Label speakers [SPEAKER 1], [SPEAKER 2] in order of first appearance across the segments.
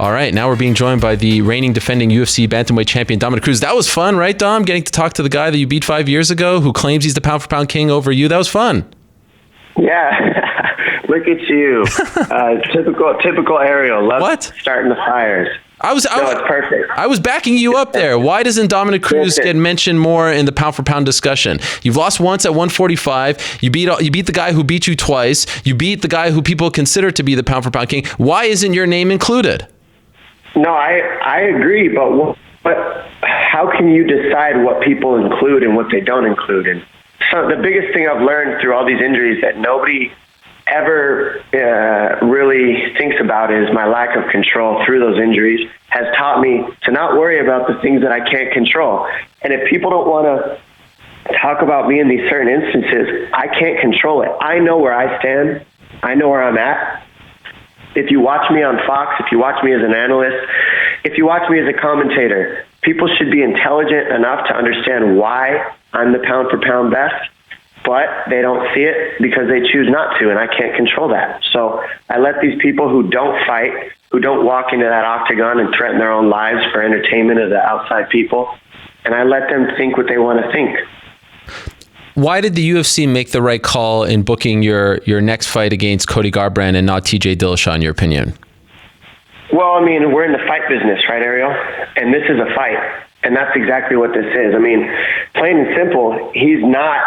[SPEAKER 1] All right, now we're being joined by the reigning defending UFC bantamweight champion, Dominick Cruz. That was fun, right, Dom? Getting to talk to the guy that you beat 5 years ago who claims he's the pound-for-pound king over you. That was fun.
[SPEAKER 2] Yeah, look at you. Typical Ariel. Love starting the fires.
[SPEAKER 1] It's
[SPEAKER 2] perfect.
[SPEAKER 1] I was backing you up there. Why doesn't Dominick Cruz get mentioned more in the pound-for-pound discussion? You've lost once at 145. You beat the guy who beat you twice. You beat the guy who people consider to be the pound-for-pound king. Why isn't your name included?
[SPEAKER 2] No, I agree, but how can you decide what people include and what they don't include? And so the biggest thing I've learned through all these injuries that nobody ever really thinks about is my lack of control through those injuries has taught me to not worry about the things that I can't control. And if people don't want to talk about me in these certain instances, I can't control it. I know where I stand. I know where I'm at. If you watch me on Fox, if you watch me as an analyst, if you watch me as a commentator, people should be intelligent enough to understand why I'm the pound-for-pound best, but they don't see it because they choose not to, and I can't control that. So I let these people who don't fight, who don't walk into that octagon and threaten their own lives for entertainment of the outside people, and I let them think what they want to think.
[SPEAKER 1] Why did the UFC make the right call in booking your next fight against Cody Garbrandt and not TJ Dillashaw, in your opinion?
[SPEAKER 2] Well, I mean, we're in the fight business, right, Ariel? And this is a fight, and that's exactly what this is. I mean, plain and simple, he's not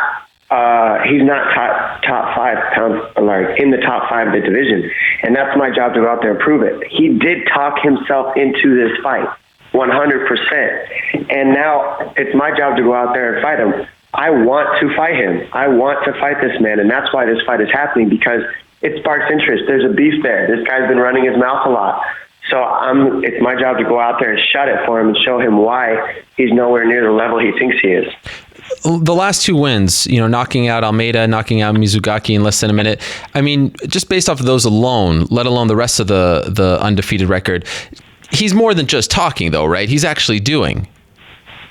[SPEAKER 2] top 5 pounds, like in the top 5 of the division, and that's my job to go out there and prove it. He did talk himself into this fight, 100%, and now it's my job to go out there and fight him. I want to fight him. I want to fight this man, and that's why this fight is happening, because it sparks interest. There's a beef there. This guy's been running his mouth a lot. So it's my job to go out there and shut it for him and show him why he's nowhere near the level he thinks he is.
[SPEAKER 1] The last 2 wins, knocking out Almeida, knocking out Mizugaki in less than a minute. I mean, just based off of those alone, let alone the rest of the undefeated record, he's more than just talking, though, right? He's actually doing.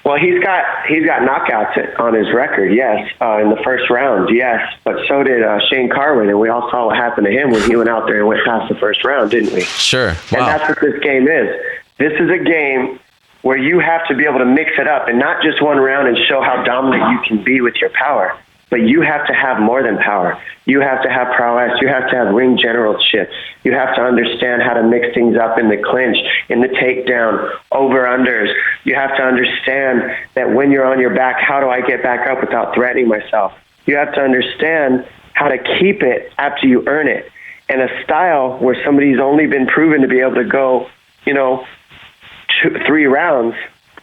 [SPEAKER 2] Well, he's got knockouts on his record, yes, in the first round, yes. But so did Shane Carwin, and we all saw what happened to him when he went out there and went past the first round, didn't we?
[SPEAKER 1] Sure. Wow.
[SPEAKER 2] And that's what this game is. This is a game where you have to be able to mix it up and not just one round and show how dominant you can be with your power, but you have to have more than power. You have to have prowess. You have to have ring generalship. You have to understand how to mix things up in the clinch, in the takedown, over-unders. You have to understand that when you're on your back, how do I get back up without threatening myself? You have to understand how to keep it after you earn it. And a style where somebody's only been proven to be able to go, 3 rounds,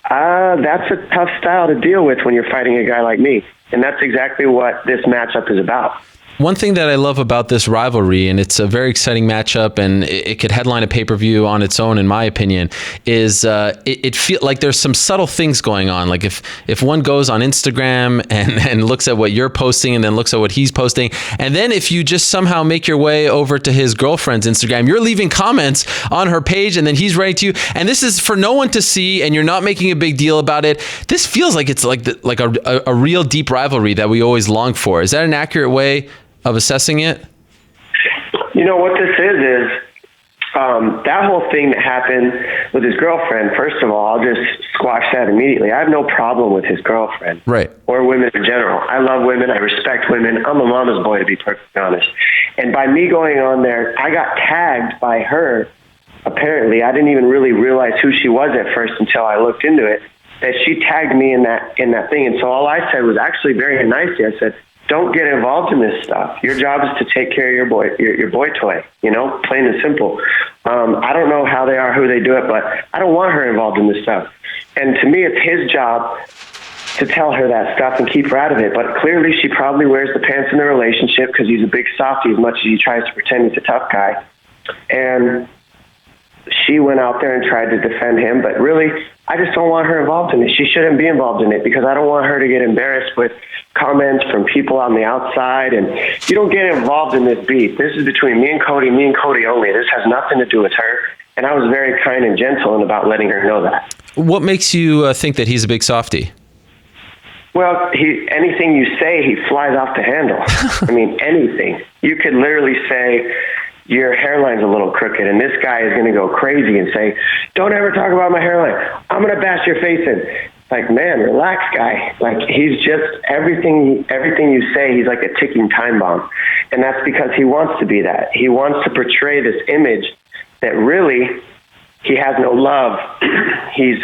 [SPEAKER 2] that's a tough style to deal with when you're fighting a guy like me. And that's exactly what this matchup is about.
[SPEAKER 1] One thing that I love about this rivalry, and it's a very exciting matchup, and it could headline a pay-per-view on its own, in my opinion, is it feels like there's some subtle things going on. Like if one goes on Instagram and looks at what you're posting and then looks at what he's posting, and then if you just somehow make your way over to his girlfriend's Instagram, you're leaving comments on her page, and then he's writing to you, and this is for no one to see, and you're not making a big deal about it. This feels like it's like a real deep rivalry that we always long for. Is that an accurate way of assessing it?
[SPEAKER 2] What this is that whole thing that happened with his girlfriend, first of all, I'll just squash that immediately. I have no problem with his girlfriend.
[SPEAKER 1] Right.
[SPEAKER 2] Or women in general. I love women. I respect women. I'm a mama's boy, to be perfectly honest. And by me going on there, I got tagged by her. Apparently, I didn't even really realize who she was at first until I looked into it, that she tagged me in that thing. And so all I said was actually very nicely. I said, don't get involved in this stuff. Your job is to take care of your boy toy, plain and simple. I don't know how they are, who they do it, but I don't want her involved in this stuff. And to me, it's his job to tell her that stuff and keep her out of it. But clearly she probably wears the pants in the relationship because he's a big softie as much as he tries to pretend he's a tough guy. And she went out there and tried to defend him, but really, I just don't want her involved in it. She shouldn't be involved in it because I don't want her to get embarrassed with comments from people on the outside. And you don't get involved in this beef. This is between me and Cody only. This has nothing to do with her. And I was very kind and gentle about letting her know that.
[SPEAKER 1] What makes you think that he's a big softie?
[SPEAKER 2] Well, anything you say, he flies off the handle. I mean, anything. You could literally say, your hairline's a little crooked, and this guy is going to go crazy and say, don't ever talk about my hairline. I'm going to bash your face in. Like, man, relax, guy. Like, he's just everything you say, he's like a ticking time bomb. And that's because he wants to be that. He wants to portray this image that really he has no love. he's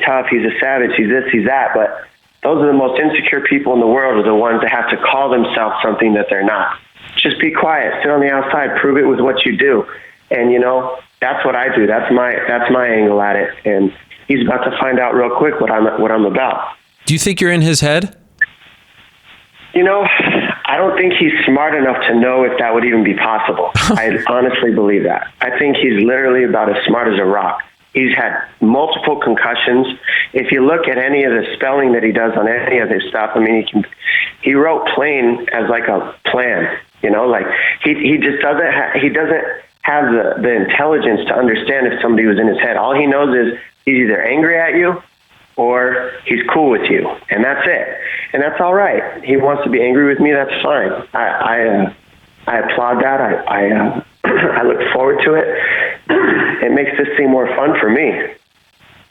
[SPEAKER 2] tough, he's a savage, he's this, he's that. But those are the most insecure people in the world, are the ones that have to call themselves something that they're not. Just be quiet, sit on the outside, prove it with what you do. And, you know, that's what I do. That's my angle at it. And he's about to find out real quick what I'm about.
[SPEAKER 1] Do you think you're in his head?
[SPEAKER 2] You know, I don't think he's smart enough to know if that would even be possible. I honestly believe that. I think he's literally about as smart as a rock. He's had multiple concussions. If you look at any of the spelling that he does on any of his stuff, I mean, he wrote plane as like a plan, you know, like he just doesn't have the intelligence to understand if somebody was in his head. All he knows is he's either angry at you or he's cool with you, and that's it. And that's all right. He wants to be angry with me. That's fine. I applaud that. I look forward to it. It makes this thing more fun for me.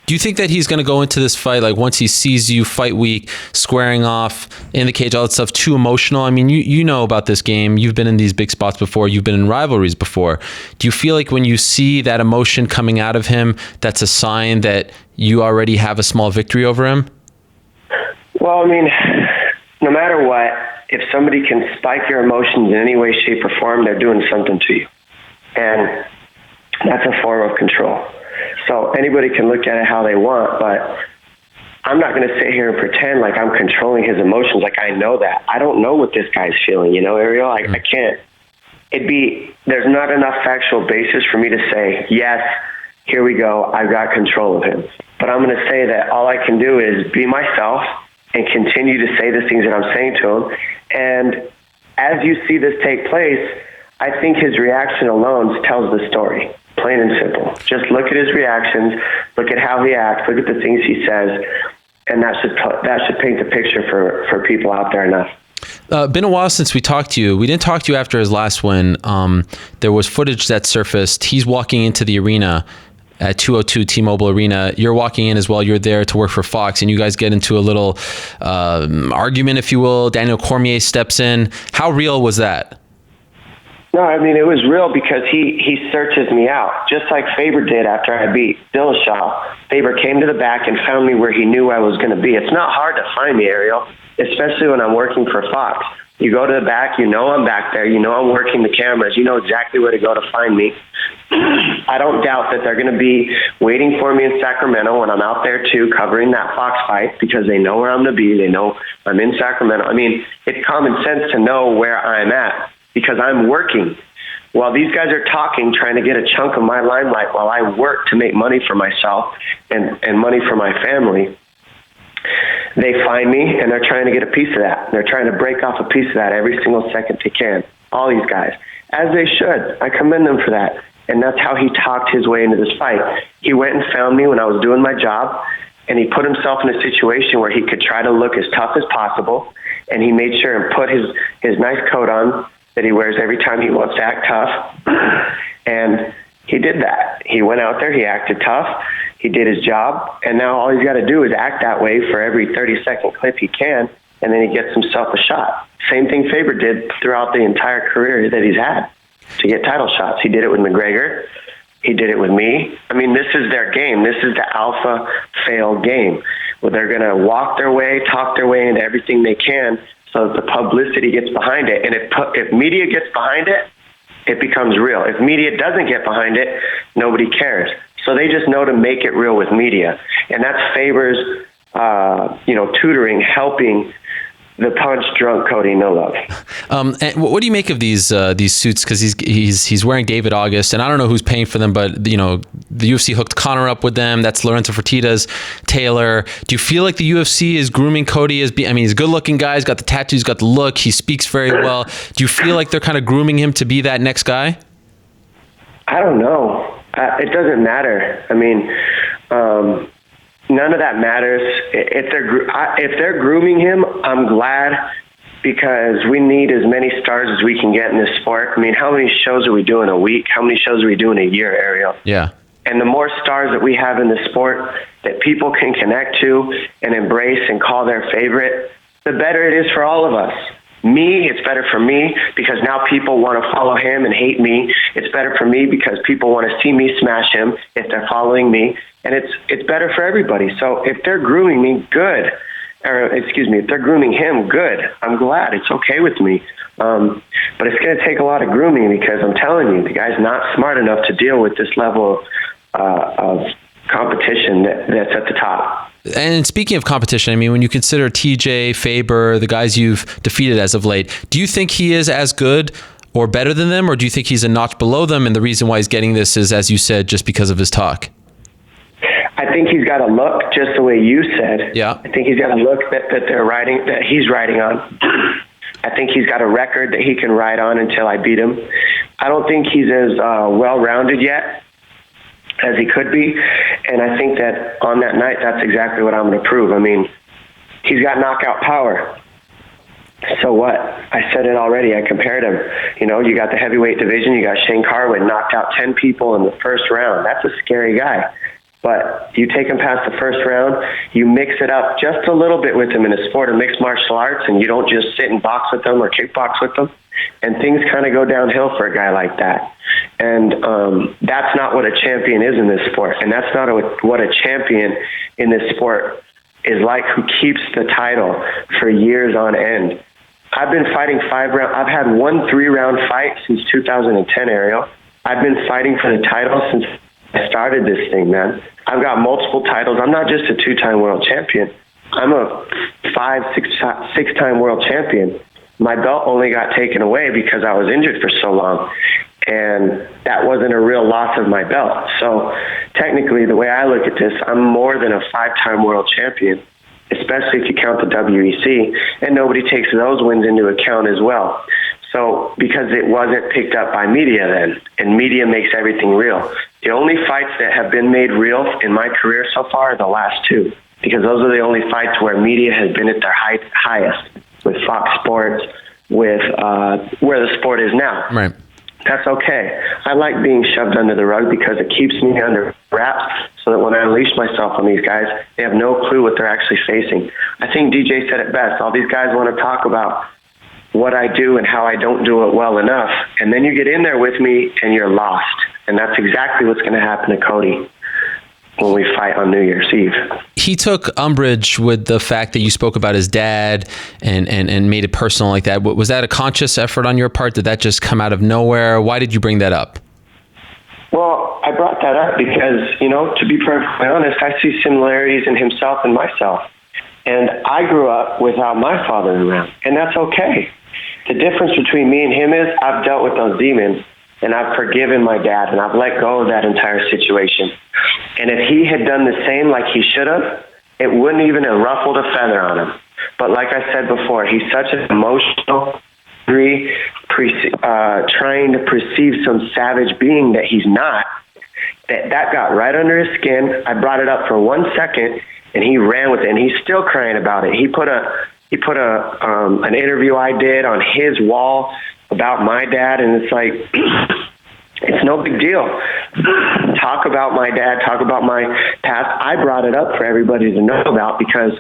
[SPEAKER 1] Do you think that he's going to go into this fight, like once he sees you fight week, squaring off in the cage, all that stuff, too emotional? I mean, you know about this game. You've been in these big spots before. You've been in rivalries before. Do you feel like when you see that emotion coming out of him, that's a sign that you already have a small victory over him?
[SPEAKER 2] Well, I mean, no matter what, if somebody can spike your emotions in any way, shape, or form, they're doing something to you. And that's a form of control. So anybody can look at it how they want, but I'm not going to sit here and pretend like I'm controlling his emotions. Like, I know that. I don't know what this guy's feeling, you know, Ariel? I can't. There's not enough factual basis for me to say, yes, here we go, I've got control of him. But I'm going to say that all I can do is be myself and continue to say the things that I'm saying to him. And as you see this take place, I think his reaction alone tells the story, plain and simple. Just look at his reactions, look at how he acts, look at the things he says, and that should paint the picture for people out there enough.
[SPEAKER 1] Been a while since we talked to you. We didn't talk to you after his last win. There was footage that surfaced. He's walking into the arena at 202 T-Mobile Arena. You're walking in as well. You're there to work for Fox, and you guys get into a little argument, if you will. Daniel Cormier steps in. How real was that?
[SPEAKER 2] No, I mean, it was real because he searches me out, just like Faber did after I beat Dillashaw. Faber came to the back and found me where he knew I was going to be. It's not hard to find me, Ariel, especially when I'm working for Fox. You go to the back, you know I'm back there, you know I'm working the cameras, you know exactly where to go to find me. I don't doubt that they're going to be waiting for me in Sacramento when I'm out there too, covering that Fox fight, because they know where I'm going to be. They know I'm in Sacramento. I mean, it's common sense to know where I'm at, because I'm working. While these guys are talking, trying to get a chunk of my limelight while I work to make money for myself and money for my family, they find me and they're trying to get a piece of that. They're trying to break off a piece of that every single second they can. All these guys, as they should. I commend them for that. And that's how he talked his way into this fight. He went and found me when I was doing my job, and he put himself in a situation where he could try to look as tough as possible, and he made sure and put his nice coat on that he wears every time he wants to act tough. And he did that. He went out there, he acted tough, he did his job, and now all he's got to do is act that way for every 30-second clip he can, and then he gets himself a shot. Same thing Faber did throughout the entire career that he's had to get title shots. He did it with McGregor. He did it with me. I mean, this is their game. This is the alpha fail game, where they're going to walk their way, talk their way into everything they can so that the publicity gets behind it. And if media gets behind it, it becomes real. If media doesn't get behind it, nobody cares. So they just know to make it real with media. And that's Faber's, tutoring, helping the punch drunk Cody no love.
[SPEAKER 1] And what do you make of these suits? Because he's wearing David August, and I don't know who's paying for them, but the UFC hooked Conor up with them. That's Lorenzo Fertitta's Taylor. Do you feel like the UFC is grooming Cody as he's a good-looking guy, he's got the tattoos, got the look, he speaks very well. Do you feel like they're kind of grooming him to be that next guy?
[SPEAKER 2] I don't know. It doesn't matter. I mean, none of that matters. If they're grooming him, I'm glad because we need as many stars as we can get in this sport. I mean, how many shows are we doing a week? How many shows are we doing a year, Ariel?
[SPEAKER 1] Yeah.
[SPEAKER 2] And the more stars that we have in the sport that people can connect to and embrace and call their favorite, the better it is for all of us. Me, it's better for me because now people want to follow him and hate me. It's better for me because people want to see me smash him if they're following me. And it's better for everybody. So if they're grooming me, good. If they're grooming him, good. I'm glad. It's okay with me. But it's going to take a lot of grooming because I'm telling you, the guy's not smart enough to deal with this level of competition that's at the top.
[SPEAKER 1] And speaking of competition, I mean, when you consider TJ, Faber, the guys you've defeated as of late, do you think he is as good or better than them, or do you think he's a notch below them and the reason why he's getting this is, as you said, just because of his talk?
[SPEAKER 2] I think he's got a look just the way you said.
[SPEAKER 1] Yeah.
[SPEAKER 2] I think he's got a look that he's riding on. I think he's got a record that he can ride on until I beat him. I don't think he's as well-rounded yet as he could be, and I think that on that night, that's exactly what I'm going to prove. I mean, he's got knockout power. So what? I said it already. I compared him. You know, you got the heavyweight division. You got Shane Carwin, knocked out 10 people in the first round. That's a scary guy. But you take him past the first round, you mix it up just a little bit with him in a sport of mixed martial arts, and you don't just sit and box with them or kickbox with them, and things kind of go downhill for a guy like that. And that's not what a champion is in this sport, and that's not what a champion in this sport is like, who keeps the title for years on end. I've been fighting 5 rounds. I've had 1 3-round fight since 2010, Ariel. I've been fighting for the title since I started this thing, man. I've got multiple titles. I'm not just a 2-time world champion. I'm a 6-time world champion. My belt only got taken away because I was injured for so long, and that wasn't a real loss of my belt. So technically, the way I look at this, I'm more than a 5-time world champion, especially if you count the WEC, and nobody takes those wins into account as well. So because it wasn't picked up by media then, and media makes everything real. The only fights that have been made real in my career so far are the last 2, because those are the only fights where media has been at their highest, with Fox Sports, with where the sport is now.
[SPEAKER 1] Right.
[SPEAKER 2] That's okay. I like being shoved under the rug because it keeps me under wraps so that when I unleash myself on these guys, they have no clue what they're actually facing. I think DJ said it best. All these guys want to talk about what I do and how I don't do it well enough. And then you get in there with me and you're lost. And that's exactly what's going to happen to Cody when we fight on New Year's Eve.
[SPEAKER 1] He took umbrage with the fact that you spoke about his dad and made it personal like that. Was that a conscious effort on your part? Did that just come out of nowhere? Why did you bring that up?
[SPEAKER 2] Well, I brought that up because, you know, to be perfectly honest, I see similarities in himself and myself. And I grew up without my father around, and that's okay. The difference between me and him is I've dealt with those demons, and I've forgiven my dad, and I've let go of that entire situation. And if he had done the same like he should have, it wouldn't even have ruffled a feather on him. But like I said before, he's such an emotional, trying to perceive some savage being that he's not, that got right under his skin. I brought it up for 1 second, and he ran with it, and he's still crying about it. He put an interview I did on his wall about my dad, and it's like, it's no big deal. Talk about my dad, talk about my past. I brought it up for everybody to know about because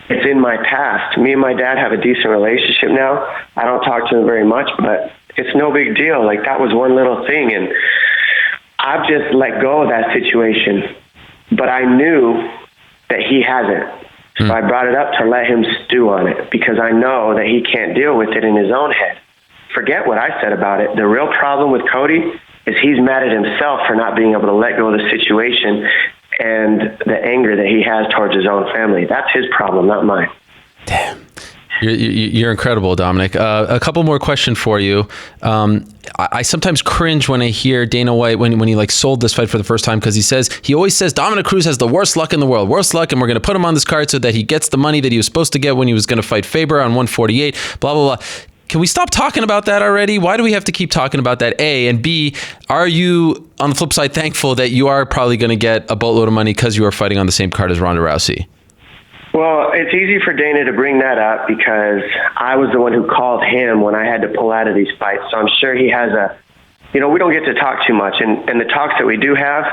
[SPEAKER 2] it's in my past. Me and my dad have a decent relationship now. I don't talk to him very much, but it's no big deal. Like, that was one little thing, and I've just let go of that situation. But I knew that he hasn't. So I brought it up to let him stew on it because I know that he can't deal with it in his own head. Forget what I said about it. The real problem with Cody is he's mad at himself for not being able to let go of the situation and the anger that he has towards his own family. That's his problem, not mine.
[SPEAKER 1] Damn. You're incredible, Dominick. A couple more questions for you. I sometimes cringe when I hear Dana White when he sold this fight for the first time, because he always says Dominick Cruz has the worst luck in the world, and we're going to put him on this card so that he gets the money that he was supposed to get when he was going to fight Faber on 148. Blah blah blah. Can we stop talking about that already? Why do we have to keep talking about that? A, and B, are you on the flip side thankful that you are probably going to get a boatload of money because you are fighting on the same card as Ronda Rousey?
[SPEAKER 2] Well, it's easy for Dana to bring that up because I was the one who called him when I had to pull out of these fights. So I'm sure he has we don't get to talk too much. And the talks that we do have,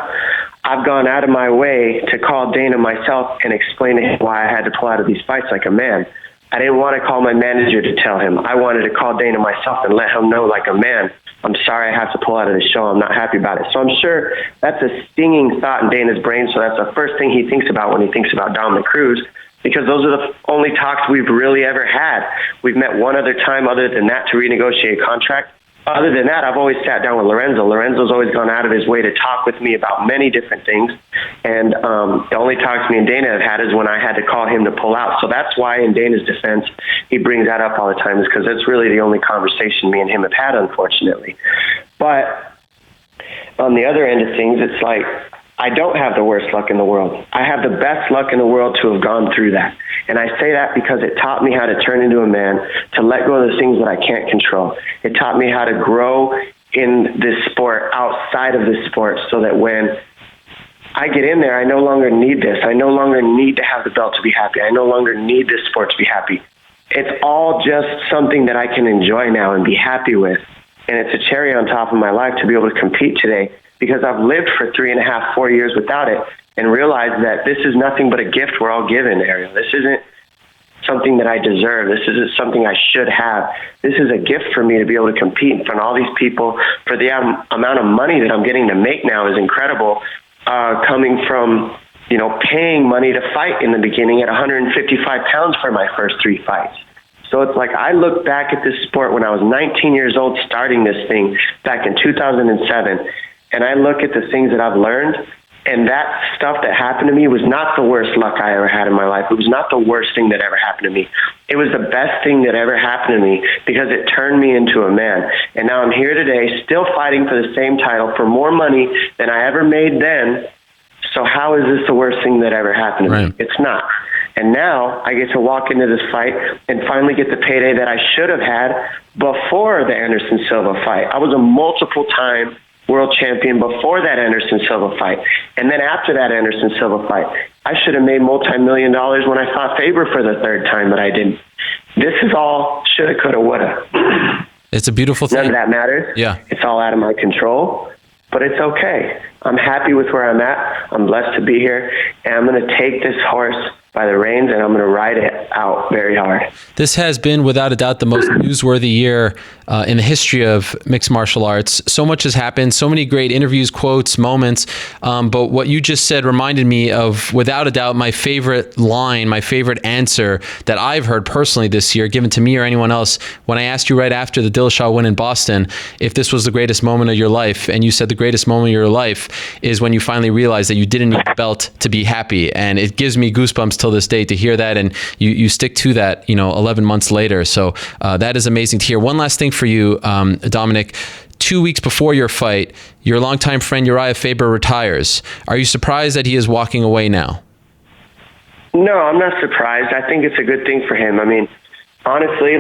[SPEAKER 2] I've gone out of my way to call Dana myself and explain to him why I had to pull out of these fights like a man. I didn't want to call my manager to tell him. I wanted to call Dana myself and let him know like a man, I'm sorry I have to pull out of the show. I'm not happy about it. So I'm sure that's a stinging thought in Dana's brain. So that's the first thing he thinks about when he thinks about Dominick Cruz, because those are the only talks we've really ever had. We've met one other time other than that to renegotiate a contract. Other than that, I've always sat down with Lorenzo. Lorenzo's always gone out of his way to talk with me about many different things. And the only talks me and Dana have had is when I had to call him to pull out. So that's why, in Dana's defense, he brings that up all the time, is because that's really the only conversation me and him have had, unfortunately. But on the other end of things, it's like, I don't have the worst luck in the world. I have the best luck in the world to have gone through that. And I say that because it taught me how to turn into a man, to let go of the things that I can't control. It taught me how to grow in this sport, outside of this sport, so that when I get in there, I no longer need this. I no longer need to have the belt to be happy. I no longer need this sport to be happy. It's all just something that I can enjoy now and be happy with. And it's a cherry on top of my life to be able to compete today, because I've lived for 3.5, 4 years without it and realized that this is nothing but a gift we're all given, Ariel. This isn't something that I deserve. This isn't something I should have. This is a gift for me to be able to compete in front of all these people. For the amount of money that I'm getting to make now is incredible, coming from, paying money to fight in the beginning at 155 pounds for my first 3 fights. So it's like, I look back at this sport when I was 19 years old, starting this thing back in 2007, and I look at the things that I've learned, and that stuff that happened to me was not the worst luck I ever had in my life. It was not the worst thing that ever happened to me. It was the best thing that ever happened to me, because it turned me into a man. And now I'm here today, still fighting for the same title, for more money than I ever made then. So how is this the worst thing that ever happened to me? It's not. And now I get to walk into this fight and finally get the payday that I should have had before the Anderson Silva fight. I was a multiple-time world champion before that Anderson Silva fight. And then after that Anderson Silva fight, I should have made multi-million dollars when I fought Faber for the 3rd time, but I didn't. This is all shoulda, coulda, woulda.
[SPEAKER 1] It's a beautiful thing.
[SPEAKER 2] None of that matters.
[SPEAKER 1] Yeah.
[SPEAKER 2] It's all out of my control, but it's okay. I'm happy with where I'm at. I'm blessed to be here, and I'm going to take this horse by the reins, and I'm going to ride it out very hard.
[SPEAKER 1] This has been, without a doubt, the most newsworthy year in the history of mixed martial arts. So much has happened, so many great interviews, quotes, moments. But what you just said reminded me of, without a doubt, my favorite line, my favorite answer that I've heard personally this year, given to me or anyone else, when I asked you right after the Dillashaw win in Boston, if this was the greatest moment of your life, and you said the greatest moment of your life is when you finally realized that you didn't need the belt to be happy. And it gives me goosebumps till this day to hear that, and you stick to that 11 months later. So that is amazing to hear. One last thing for you, Dominick. 2 weeks before your fight, your longtime friend Urijah Faber retires. Are you surprised that he is walking away now?
[SPEAKER 2] No, I'm not surprised. I think it's a good thing for him. I mean, honestly,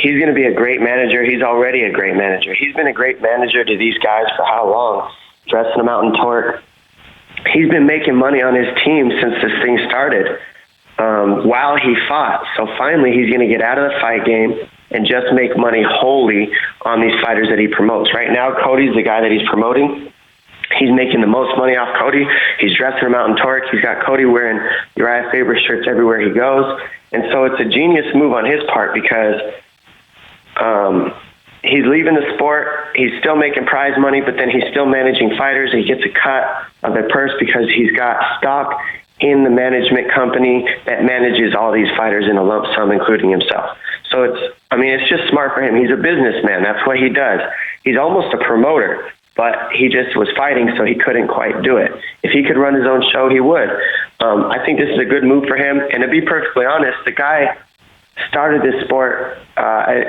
[SPEAKER 2] he's going to be a great manager. He's already a great manager. He's been a great manager to these guys for how long? Dressing them out in torque. He's been making money on his team since this thing started, while he fought. So finally, he's going to get out of the fight game and just make money wholly on these fighters that he promotes. Right now, Cody's the guy that he's promoting. He's making the most money off Cody. He's dressing him out in torque. He's got Cody wearing Urijah Faber shirts everywhere he goes. And so it's a genius move on his part, because he's leaving the sport. He's still making prize money, but then he's still managing fighters. He gets a cut of their purse because he's got stock in the management company that manages all these fighters in a lump sum, including himself. So it's just smart for him. He's a businessman. That's what he does. He's almost a promoter, but he just was fighting, so he couldn't quite do it. If he could run his own show, he would. I think this is a good move for him. And to be perfectly honest, the guy started this sport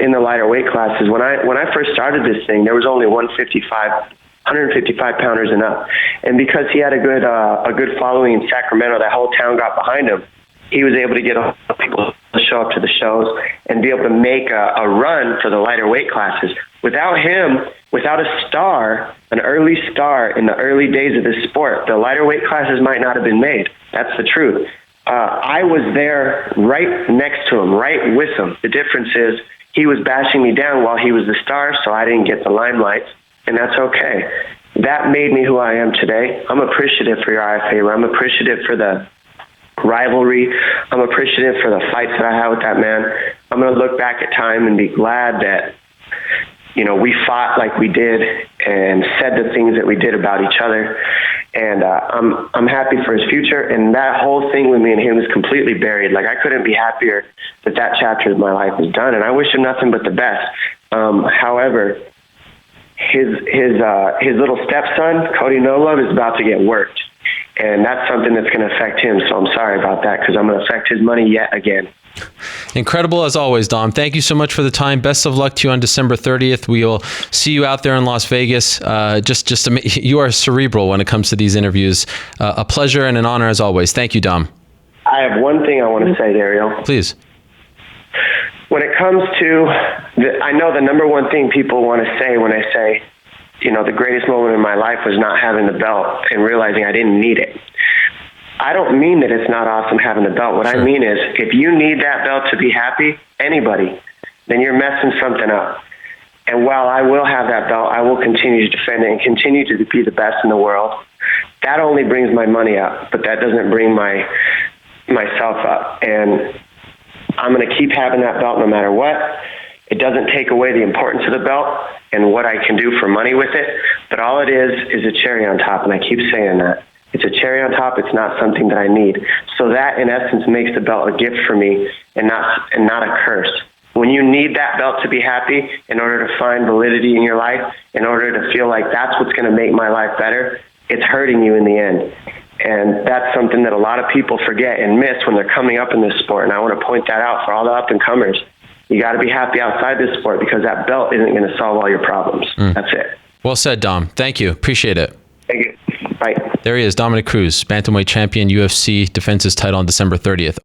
[SPEAKER 2] in the lighter weight classes. When I first started this thing, there was only 155 pounders and up. And because he had a good following in Sacramento, that whole town got behind him. He was able to get people to show up to the shows and be able to make a run for the lighter weight classes. Without him, without a star, an early star in the early days of this sport, the lighter weight classes might not have been made. That's the truth. I was there right next to him, right with him. The difference is he was bashing me down while he was the star, so I didn't get the limelight, and that's okay. That made me who I am today. I'm appreciative for Urijah Faber. I'm appreciative for the rivalry. I'm appreciative for the fights that I had with that man. I'm going to look back at time and be glad that, we fought like we did and said the things that we did about each other. And I'm happy for his future. And that whole thing with me and him is completely buried. Like, I couldn't be happier that chapter of my life is done. And I wish him nothing but the best. However, his little stepson, Cody No Love, is about to get worked. And that's something that's going to affect him. So I'm sorry about that, because I'm going to affect his money yet again.
[SPEAKER 1] Incredible as always, Dom. Thank you so much for the time. Best of luck to you on December 30th. We'll see you out there in Las Vegas. You are cerebral when it comes to these interviews. A pleasure and an honor as always. Thank you, Dom.
[SPEAKER 2] I have one thing I want to say, Dario.
[SPEAKER 1] Please.
[SPEAKER 2] When it comes to, I know the number one thing people want to say when I say, the greatest moment in my life was not having the belt and realizing I didn't need it. I don't mean that it's not awesome having the belt. What I mean is, if you need that belt to be happy, anybody, then you're messing something up. And while I will have that belt, I will continue to defend it and continue to be the best in the world. That only brings my money up, but that doesn't bring myself up. And I'm going to keep having that belt no matter what. It doesn't take away the importance of the belt and what I can do for money with it, but all it is a cherry on top, and I keep saying that. It's a cherry on top. It's not something that I need. So that, in essence, makes the belt a gift for me and not a curse. When you need that belt to be happy in order to find validity in your life, in order to feel like that's what's going to make my life better, it's hurting you in the end. And that's something that a lot of people forget and miss when they're coming up in this sport. And I want to point that out for all the up-and-comers. You got to be happy outside this sport, because that belt isn't going to solve all your problems. That's it.
[SPEAKER 1] Well said, Dom. Thank you. Appreciate it.
[SPEAKER 2] Thank you. Bye.
[SPEAKER 1] There he is, Dominick Cruz, bantamweight champion, UFC, defends his title on December 30th.